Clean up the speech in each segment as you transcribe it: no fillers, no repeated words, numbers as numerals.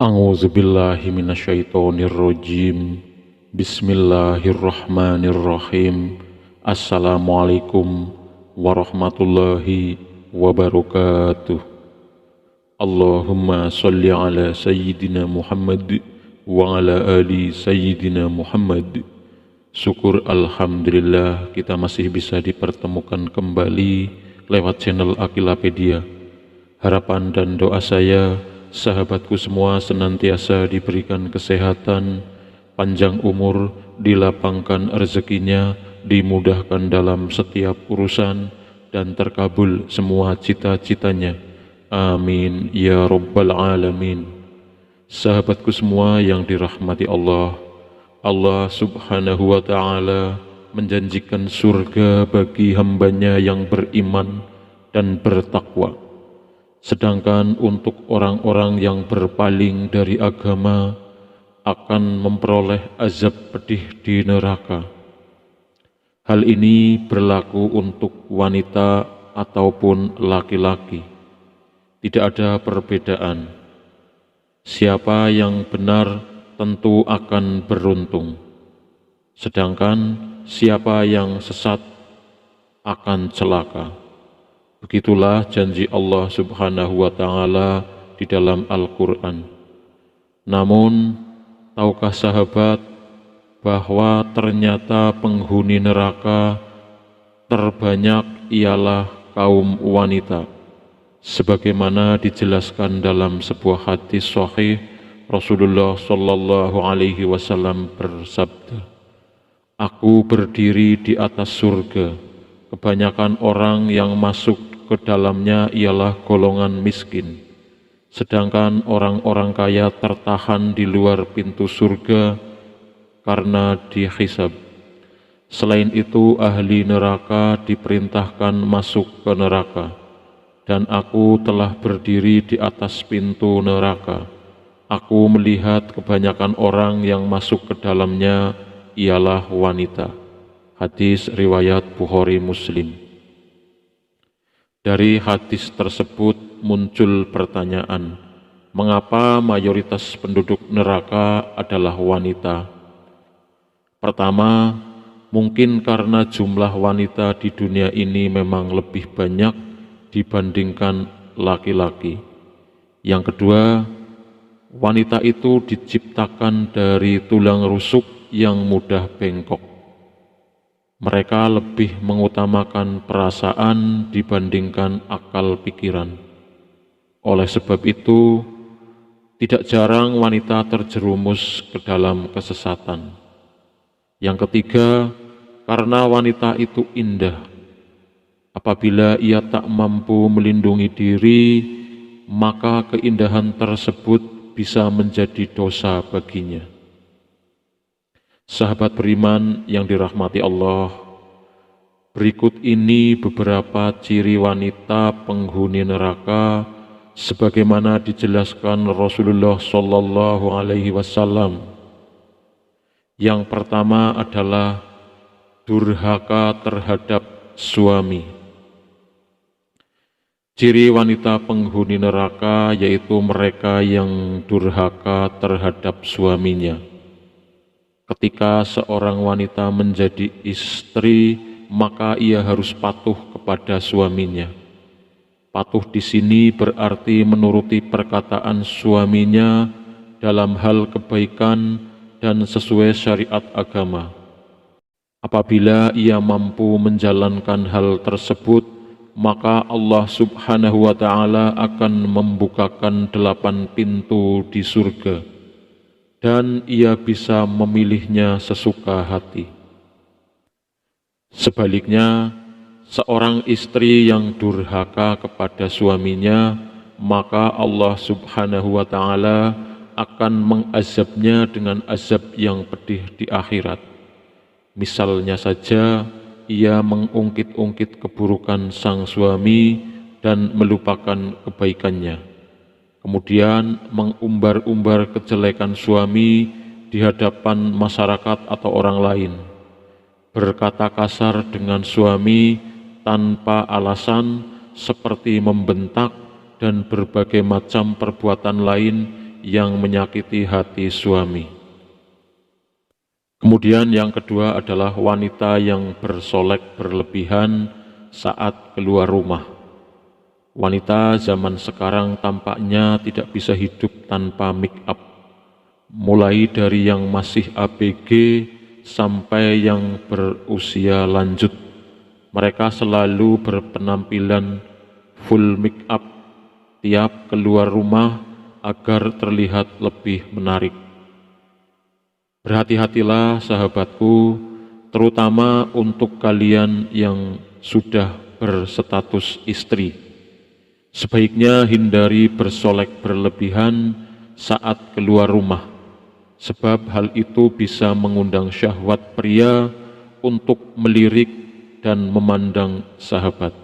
A'udzubillahi minasyaitonirrajim. Bismillahirrahmanirrahim. Assalamualaikum warahmatullahi wabarakatuh. Allahumma sholli ala sayyidina Muhammad wa ala ali sayyidina Muhammad. Syukur alhamdulillah kita masih bisa dipertemukan kembali lewat channel Akilapedia. Harapan dan doa saya, sahabatku semua senantiasa diberikan kesehatan, panjang umur, dilapangkan rezekinya, dimudahkan dalam setiap urusan, dan terkabul semua cita-citanya. Amin ya rabbal alamin. Sahabatku semua yang dirahmati Allah, Allah subhanahu wa ta'ala menjanjikan surga bagi hambanya yang beriman dan bertakwa. Sedangkan untuk orang-orang yang berpaling dari agama akan memperoleh azab pedih di neraka. Hal ini berlaku untuk wanita ataupun laki-laki. Tidak ada perbedaan. Siapa yang benar tentu akan beruntung. Sedangkan siapa yang sesat akan celaka. Begitulah janji Allah subhanahu wa ta'ala di dalam Al-Quran. Namun, tahukah sahabat bahwa ternyata penghuni neraka terbanyak ialah kaum wanita. Sebagaimana dijelaskan dalam sebuah hadis sahih, Rasulullah sallallahu alaihi wasallam bersabda, "Aku berdiri di atas surga. Kebanyakan orang yang masuk ke dalamnya ialah golongan miskin, sedangkan orang-orang kaya tertahan di luar pintu surga karena dihisab. Selain itu, ahli neraka diperintahkan masuk ke neraka, dan aku telah berdiri di atas pintu neraka. Aku melihat kebanyakan orang yang masuk ke dalamnya ialah wanita." Hadis riwayat Bukhari Muslim. Dari hadis tersebut muncul pertanyaan, mengapa mayoritas penduduk neraka adalah wanita? Pertama, mungkin karena jumlah wanita di dunia ini memang lebih banyak dibandingkan laki-laki. Yang kedua, wanita itu diciptakan dari tulang rusuk yang mudah bengkok. Mereka lebih mengutamakan perasaan dibandingkan akal pikiran. Oleh sebab itu, tidak jarang wanita terjerumus ke dalam kesesatan. Yang ketiga, karena wanita itu indah. Apabila ia tak mampu melindungi diri, maka keindahan tersebut bisa menjadi dosa baginya. Sahabat beriman yang dirahmati Allah, berikut ini beberapa ciri wanita penghuni neraka sebagaimana dijelaskan Rasulullah sallallahu alaihi wasallam. Yang pertama adalah durhaka terhadap suami. Ciri wanita penghuni neraka yaitu mereka yang durhaka terhadap suaminya. Ketika seorang wanita menjadi istri, maka ia harus patuh kepada suaminya. Patuh di sini berarti menuruti perkataan suaminya dalam hal kebaikan dan sesuai syariat agama. Apabila ia mampu menjalankan hal tersebut, maka Allah subhanahu wa ta'ala akan membukakan 8 pintu di surga. Dan ia bisa memilihnya sesuka hati. Sebaliknya, seorang istri yang durhaka kepada suaminya, maka Allah subhanahu wa ta'ala akan mengazabnya dengan azab yang pedih di akhirat. Misalnya saja, ia mengungkit-ungkit keburukan sang suami dan melupakan kebaikannya. Kemudian mengumbar-umbar kejelekan suami di hadapan masyarakat atau orang lain. Berkata kasar dengan suami tanpa alasan seperti membentak dan berbagai macam perbuatan lain yang menyakiti hati suami. Kemudian yang kedua adalah wanita yang bersolek berlebihan saat keluar rumah. Wanita zaman sekarang tampaknya tidak bisa hidup tanpa make up. Mulai dari yang masih ABG sampai yang berusia lanjut. Mereka selalu berpenampilan full make up tiap keluar rumah agar terlihat lebih menarik. Berhati-hatilah sahabatku, terutama untuk kalian yang sudah berstatus istri. Sebaiknya hindari bersolek berlebihan saat keluar rumah, sebab hal itu bisa mengundang syahwat pria untuk melirik dan memandang sahabat.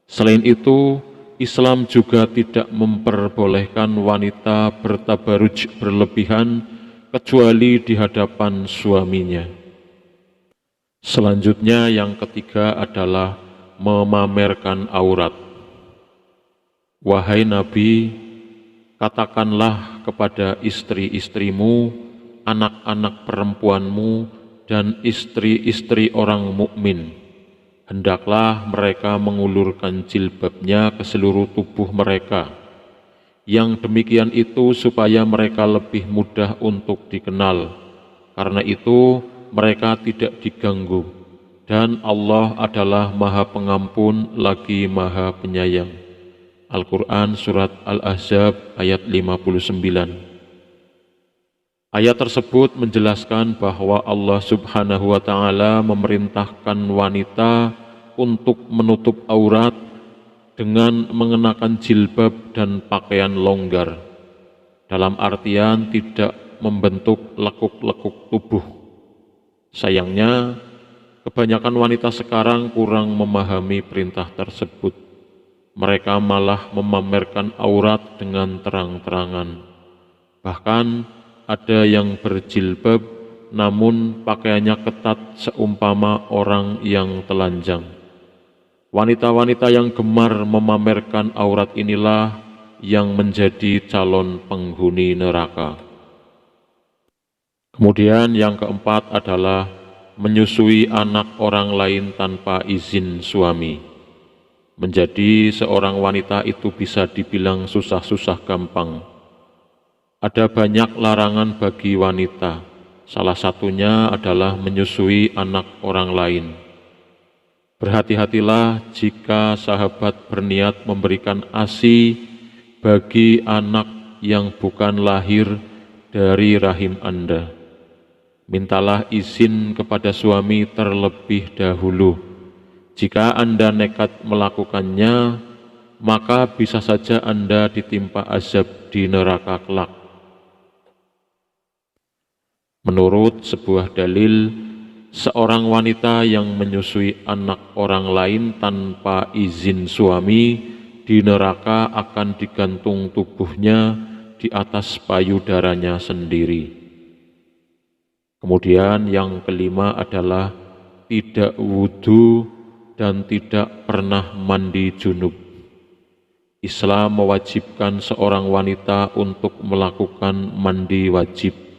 Selain itu, Islam juga tidak memperbolehkan wanita bertabaruj berlebihan kecuali di hadapan suaminya. Selanjutnya yang ketiga adalah memamerkan aurat. Wahai Nabi, katakanlah kepada istri-istrimu, anak-anak perempuanmu, dan istri-istri orang mukmin, hendaklah mereka mengulurkan jilbabnya ke seluruh tubuh mereka. Yang demikian itu supaya mereka lebih mudah untuk dikenal. Karena itu mereka tidak diganggu. Dan Allah adalah Maha Pengampun lagi Maha Penyayang. Al-Quran Surat Al-Ahzab ayat 59. Ayat tersebut menjelaskan bahwa Allah Subhanahu wa Ta'ala memerintahkan wanita untuk menutup aurat dengan mengenakan jilbab dan pakaian longgar, dalam artian tidak membentuk lekuk-lekuk tubuh. Sayangnya, kebanyakan wanita sekarang kurang memahami perintah tersebut. Mereka malah memamerkan aurat dengan terang-terangan. Bahkan ada yang berjilbab namun pakaiannya ketat seumpama orang yang telanjang. Wanita-wanita yang gemar memamerkan aurat inilah yang menjadi calon penghuni neraka. Kemudian yang keempat adalah menyusui anak orang lain tanpa izin suami. Menjadi seorang wanita itu bisa dibilang susah-susah gampang. Ada banyak larangan bagi wanita, salah satunya adalah menyusui anak orang lain. Berhati-hatilah jika sahabat berniat memberikan ASI bagi anak yang bukan lahir dari rahim Anda. Mintalah izin kepada suami terlebih dahulu. Jika Anda nekat melakukannya, maka bisa saja Anda ditimpa azab di neraka kelak. Menurut sebuah dalil, seorang wanita yang menyusui anak orang lain tanpa izin suami di neraka akan digantung tubuhnya di atas payudaranya sendiri. Kemudian yang kelima adalah tidak wudhu dan tidak pernah mandi junub. Islam mewajibkan seorang wanita untuk melakukan mandi wajib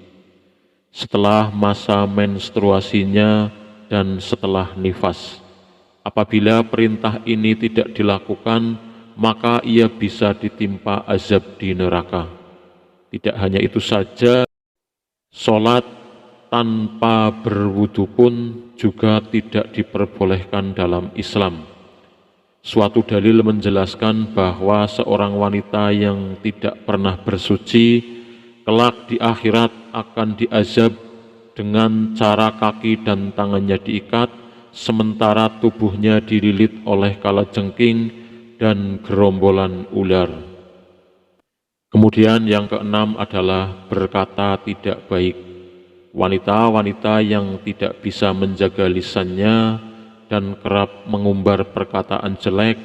setelah masa menstruasinya dan setelah nifas. Apabila perintah ini tidak dilakukan, maka ia bisa ditimpa azab di neraka. Tidak hanya itu saja, sholat tanpa berwudu pun juga tidak diperbolehkan dalam Islam. Suatu dalil menjelaskan bahwa seorang wanita yang tidak pernah bersuci kelak di akhirat akan diazab dengan cara kaki dan tangannya diikat, sementara tubuhnya dililit oleh kalajengking dan gerombolan ular. Kemudian yang keenam adalah berkata tidak baik. Wanita-wanita yang tidak bisa menjaga lisannya dan kerap mengumbar perkataan jelek,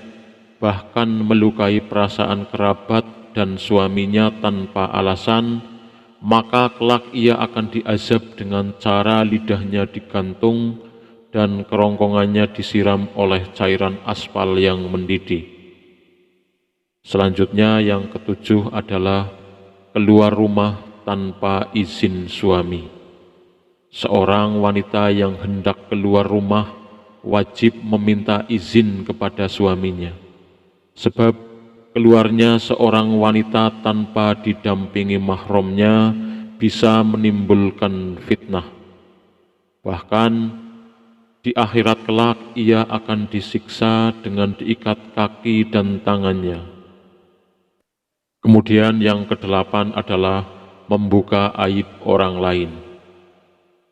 bahkan melukai perasaan kerabat dan suaminya tanpa alasan, maka kelak ia akan diazab dengan cara lidahnya digantung dan kerongkongannya disiram oleh cairan aspal yang mendidih. Selanjutnya yang ketujuh adalah keluar rumah tanpa izin suami. Seorang wanita yang hendak keluar rumah wajib meminta izin kepada suaminya, sebab keluarnya seorang wanita tanpa didampingi mahramnya bisa menimbulkan fitnah. Bahkan di akhirat kelak ia akan disiksa dengan diikat kaki dan tangannya. Kemudian yang kedelapan adalah membuka aib orang lain.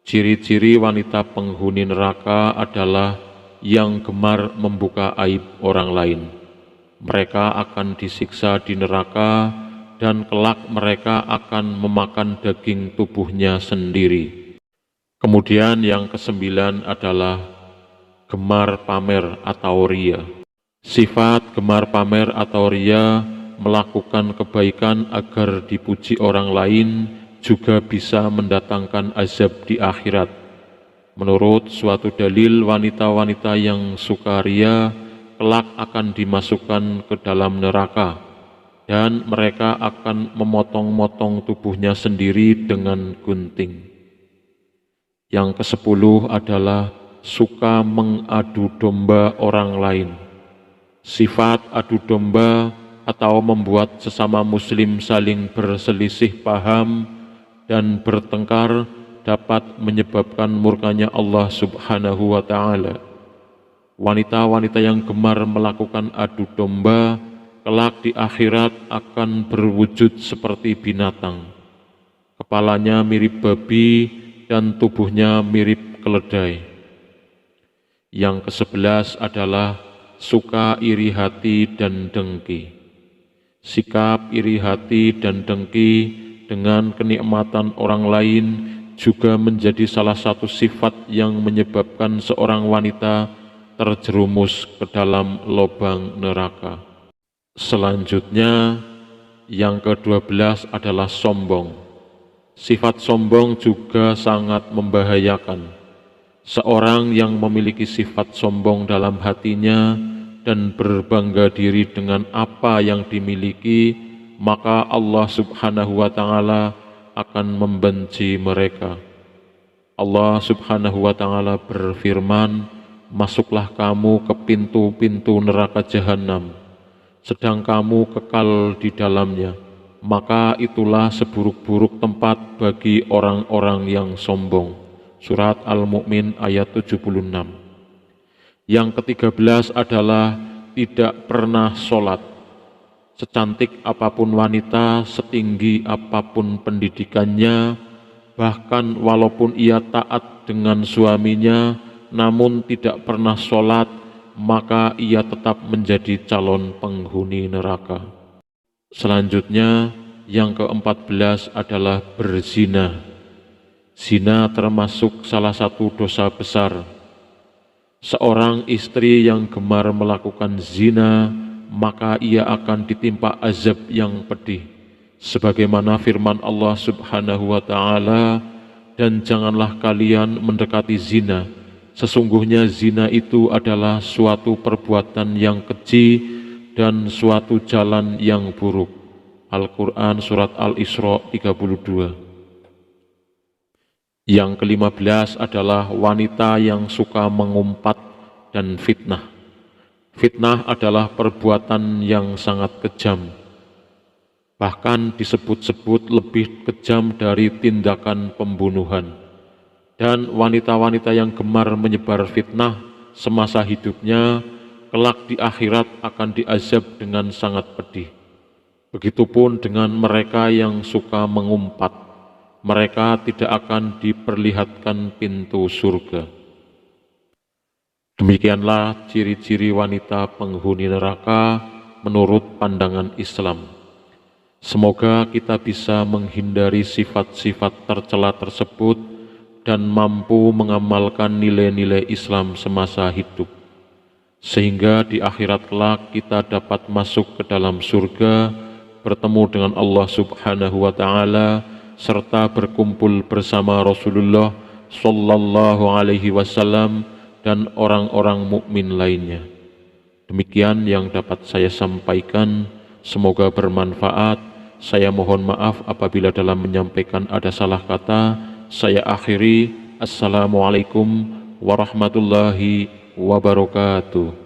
Ciri-ciri wanita penghuni neraka adalah yang gemar membuka aib orang lain. Mereka akan disiksa di neraka dan kelak mereka akan memakan daging tubuhnya sendiri. Kemudian yang kesembilan adalah gemar pamer atau ria. Sifat gemar pamer atau ria melakukan kebaikan agar dipuji orang lain juga bisa mendatangkan azab di akhirat. Menurut suatu dalil, wanita-wanita yang suka ria kelak akan dimasukkan ke dalam neraka dan mereka akan memotong-motong tubuhnya sendiri dengan gunting. Yang ke-10 adalah suka mengadu domba orang lain. Sifat adu domba atau membuat sesama muslim saling berselisih paham dan bertengkar dapat menyebabkan murkanya Allah Subhanahu wa Ta'ala. Wanita-wanita yang gemar melakukan adu domba kelak di akhirat akan berwujud seperti binatang. Kepalanya mirip babi dan tubuhnya mirip keledai. Yang ke-11 adalah suka iri hati dan dengki. Sikap iri hati dan dengki dengan kenikmatan orang lain juga menjadi salah satu sifat yang menyebabkan seorang wanita terjerumus ke dalam lubang neraka. Selanjutnya, yang ke-12 adalah sombong. Sifat sombong juga sangat membahayakan. Seorang yang memiliki sifat sombong dalam hatinya dan berbangga diri dengan apa yang dimiliki, maka Allah Subhanahu wa Ta'ala akan membenci mereka. Allah Subhanahu wa Ta'ala berfirman, "Masuklah kamu ke pintu-pintu neraka jahanam, sedang kamu kekal di dalamnya, maka itulah seburuk-buruk tempat bagi orang-orang yang sombong." Surat Al-Mu'min ayat 76. Yang ke-13 adalah tidak pernah sholat. Secantik apapun wanita, setinggi apapun pendidikannya, bahkan walaupun ia taat dengan suaminya, namun tidak pernah sholat, maka ia tetap menjadi calon penghuni neraka. Selanjutnya, yang ke-14 adalah berzina. Zina termasuk salah satu dosa besar. Seorang istri yang gemar melakukan zina, maka ia akan ditimpa azab yang pedih. Sebagaimana firman Allah Subhanahu wa Ta'ala, "Dan janganlah kalian mendekati zina. Sesungguhnya zina itu adalah suatu perbuatan yang keji dan suatu jalan yang buruk." Al-Quran Surat Al-Isra 32. Yang ke-15 adalah wanita yang suka mengumpat dan fitnah. Fitnah adalah perbuatan yang sangat kejam. Bahkan disebut-sebut lebih kejam dari tindakan pembunuhan. Dan wanita-wanita yang gemar menyebar fitnah semasa hidupnya, kelak di akhirat akan diazab dengan sangat pedih. Begitupun dengan mereka yang suka mengumpat. Mereka tidak akan diperlihatkan pintu surga. Demikianlah ciri-ciri wanita penghuni neraka menurut pandangan Islam. Semoga kita bisa menghindari sifat-sifat tercela tersebut dan mampu mengamalkan nilai-nilai Islam semasa hidup, sehingga di akhirat kelak kita dapat masuk ke dalam surga, bertemu dengan Allah Subhanahu wa Ta'ala, serta berkumpul bersama Rasulullah Sallallahu Alaihi Wasallam dan orang-orang mukmin lainnya. Demikian yang dapat saya sampaikan, semoga bermanfaat. Saya mohon maaf apabila dalam menyampaikan ada salah kata. Saya akhiri. Assalamualaikum warahmatullahi wabarakatuh.